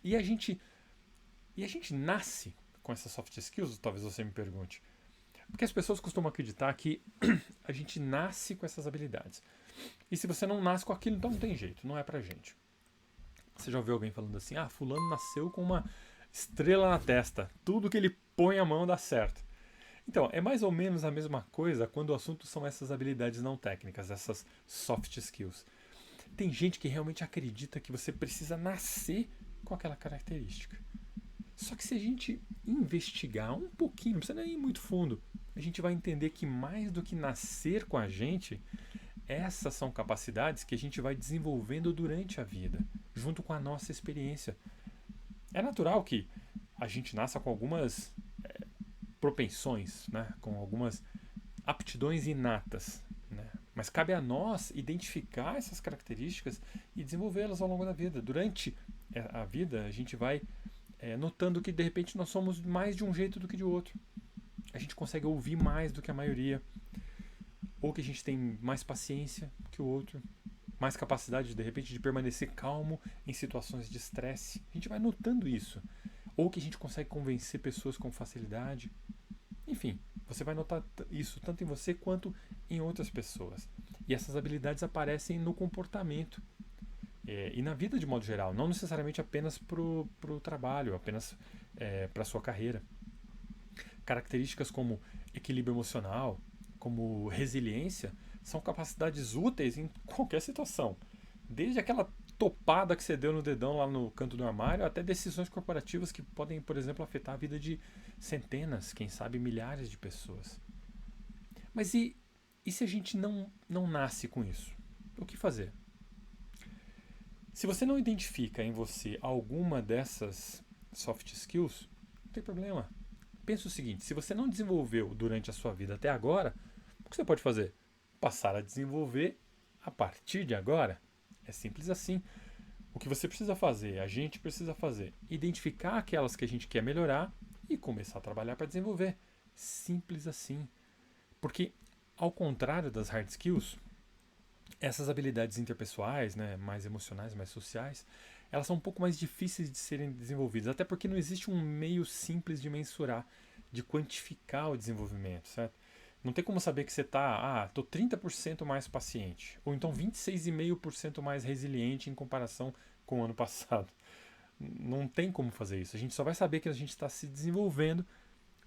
E a gente, e a gente nasce com essas soft skills, talvez você me pergunte. Porque as pessoas costumam acreditar que a gente nasce com essas habilidades. E se você não nasce com aquilo, então não tem jeito, não é pra gente. Você já ouviu alguém falando assim: ah, fulano nasceu com uma estrela na testa, tudo que ele põe a mão dá certo. Então, é mais ou menos a mesma coisa quando o assunto são essas habilidades não técnicas, essas soft skills. Tem gente que realmente acredita que você precisa nascer com aquela característica. Só que se a gente investigar um pouquinho, não precisa nem ir muito fundo, a gente vai entender que mais do que nascer com a gente, essas são capacidades que a gente vai desenvolvendo durante a vida, junto com a nossa experiência. É natural que a gente nasça com algumas propensões, né? Com algumas aptidões inatas, né? Mas cabe a nós identificar essas características e desenvolvê-las ao longo da vida. Durante a vida, a gente vai notando que de repente nós somos mais de um jeito do que de outro. A gente consegue ouvir mais do que a maioria, ou que a gente tem mais paciência que o outro, mais capacidade de repente de permanecer calmo em situações de estresse. A gente vai notando isso. Ou que a gente consegue convencer pessoas com facilidade. Enfim, você vai notar isso tanto em você quanto em outras pessoas. E essas habilidades aparecem no comportamento e na vida de modo geral, não necessariamente apenas para o trabalho, apenas para a sua carreira. Características como equilíbrio emocional, como resiliência, são capacidades úteis em qualquer situação. Desde aquela topada que você deu no dedão lá no canto do armário, até decisões corporativas que podem, por exemplo, afetar a vida de centenas, quem sabe milhares de pessoas. Mas e se a gente não nasce com isso? O que fazer? Se você não identifica em você alguma dessas soft skills, não tem problema. Pensa o seguinte: se você não desenvolveu durante a sua vida até agora, o que você pode fazer? Passar a desenvolver a partir de agora. É simples assim. O que você precisa fazer, a gente precisa fazer, identificar aquelas que a gente quer melhorar e começar a trabalhar para desenvolver. Simples assim. Porque, ao contrário das hard skills, essas habilidades interpessoais, né, mais emocionais, mais sociais, elas são um pouco mais difíceis de serem desenvolvidas, até porque não existe um meio simples de mensurar, de quantificar o desenvolvimento, certo? Não tem como saber que você está, tô 30% mais paciente, ou então 26,5% mais resiliente em comparação com o ano passado. Não tem como fazer isso. A gente só vai saber que a gente está se desenvolvendo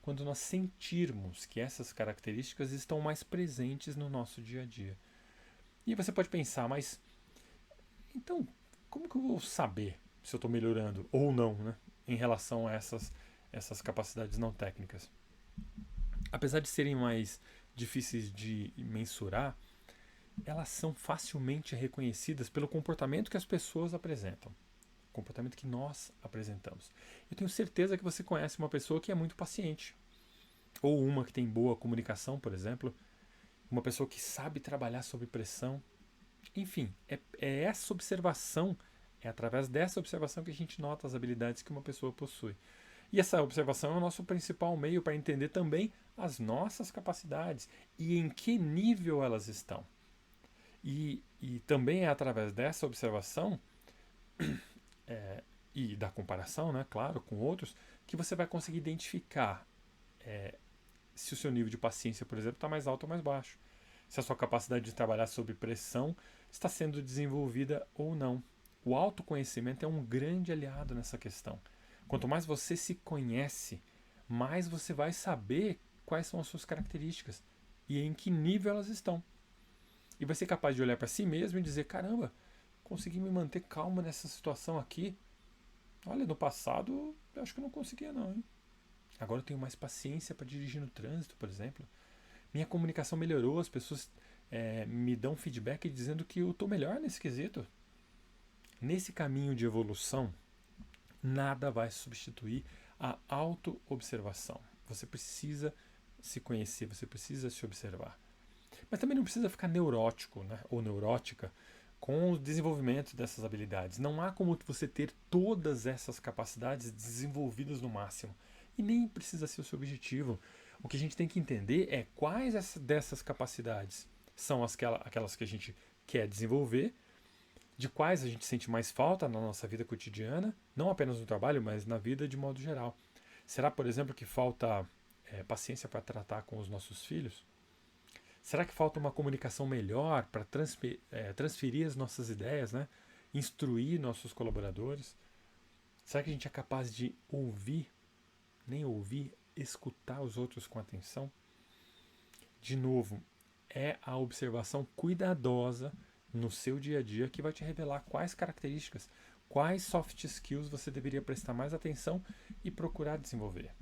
quando nós sentirmos que essas características estão mais presentes no nosso dia a dia. E você pode pensar, mas então, como que eu vou saber se eu estou melhorando ou não, né, em relação a essas capacidades não técnicas? Apesar de serem mais difíceis de mensurar, elas são facilmente reconhecidas pelo comportamento que as pessoas apresentam, o comportamento que nós apresentamos. Eu tenho certeza que você conhece uma pessoa que é muito paciente, ou uma que tem boa comunicação, por exemplo, uma pessoa que sabe trabalhar sob pressão. Enfim, é essa observação, é através dessa observação que a gente nota as habilidades que uma pessoa possui. E essa observação é o nosso principal meio para entender também as nossas capacidades e em que nível elas estão. E também é através dessa observação e da comparação, né, claro, com outros, que você vai conseguir identificar se o seu nível de paciência, por exemplo, está mais alto ou mais baixo. Se a sua capacidade de trabalhar sob pressão está sendo desenvolvida ou não. O autoconhecimento é um grande aliado nessa questão. Quanto mais você se conhece, mais você vai saber quais são as suas características e em que nível elas estão. E vai ser capaz de olhar para si mesmo e dizer: caramba, consegui me manter calmo nessa situação aqui. Olha, no passado eu acho que eu não conseguia não, hein? Agora eu tenho mais paciência para dirigir no trânsito, por exemplo. Minha comunicação melhorou, as pessoas me dão feedback dizendo que eu estou melhor nesse quesito. Nesse caminho de evolução, nada vai substituir a auto-observação. Você precisa se conhecer, você precisa se observar. Mas também não precisa ficar neurótico, né, ou neurótica com o desenvolvimento dessas habilidades. Não há como você ter todas essas capacidades desenvolvidas no máximo. E nem precisa ser o seu objetivo. O que a gente tem que entender é quais dessas capacidades são aquelas que a gente quer desenvolver de quais a gente sente mais falta na nossa vida cotidiana, não apenas no trabalho, mas na vida de modo geral. Será, por exemplo, que falta paciência para tratar com os nossos filhos? Será que falta uma comunicação melhor para transferir as nossas ideias, né? Instruir nossos colaboradores? Será que a gente é capaz de ouvir, nem ouvir, escutar os outros com atenção? De novo, é a observação cuidadosa no seu dia a dia que vai te revelar quais características, quais soft skills você deveria prestar mais atenção e procurar desenvolver.